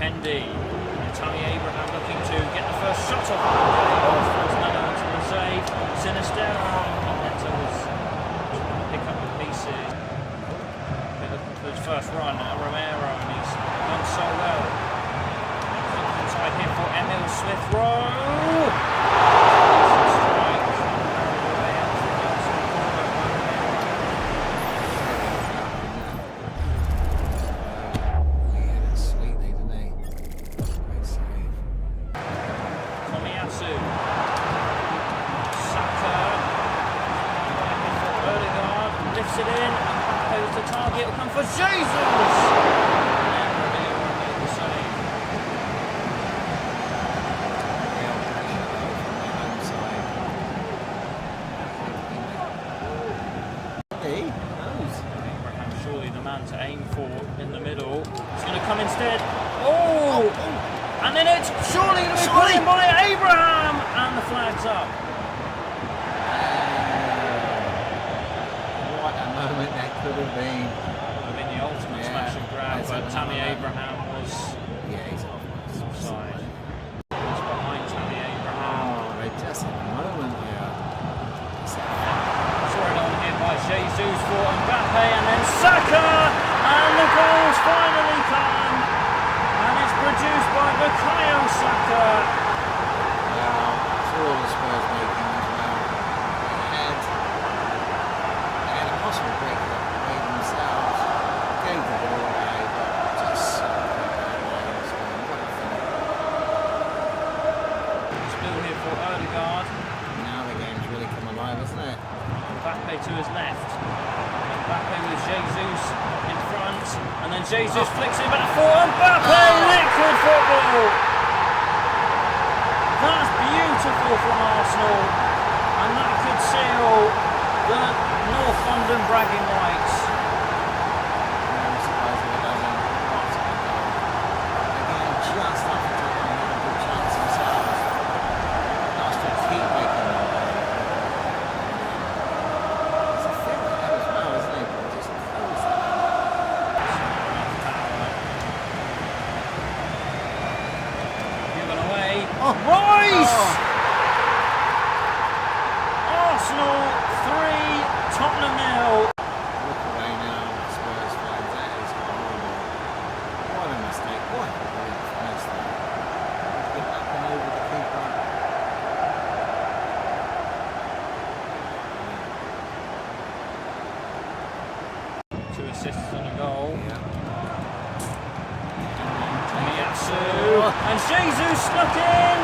Mendy. Tammy Abraham looking to get the first shot off. There's another one to the save. Sinister. Neto was trying to pick up the pieces. They're looking for his first run. Romero, and he's done so well. Inside here for Emil Smith Rowe. Lifts it in, and back goes the target, it'll come for Jesus! And then Romero made the save. Abraham surely the man to aim for in the middle. It's going to come instead. Oh! And then it's surely going to be put in by Abraham! And the flag's up. That could have been the ultimate smash and grab, but Tammy Abraham was he's offside. It's behind Tammy Abraham. Oh, they just had a moment here. Saw it on here by Jesus for Mbappe, and then Saka, and the goal's finally come, and it's produced by Bukayo Saka. Well, it's all the Spurs making as well. They had a possible breakup, made themselves, gave the ball away, but just Still here for Odegaard. now the game's really come alive, hasn't it? Mbappe to his left. Mbappe with Jesus in front, and then Jesus flicks it back for Mbappe. Liquid football. That's beautiful from Arsenal, and that could seal the North London bragging rights. I'm surprised if it doesn't. Lots of good goal. Again, just after Tottenham had a good chance themselves. Nice to keep making them. It's a fair head as well, isn't it? Just close that. Given away. Royce! Arsenal 3, Tottenham 0. Look away now, Spurs fans. That is horrible. What a mistake. What a great mistake. Get up and over the keeper. 2 assists and a goal. Yeah. Tomiyasu. And Jesus snuck in.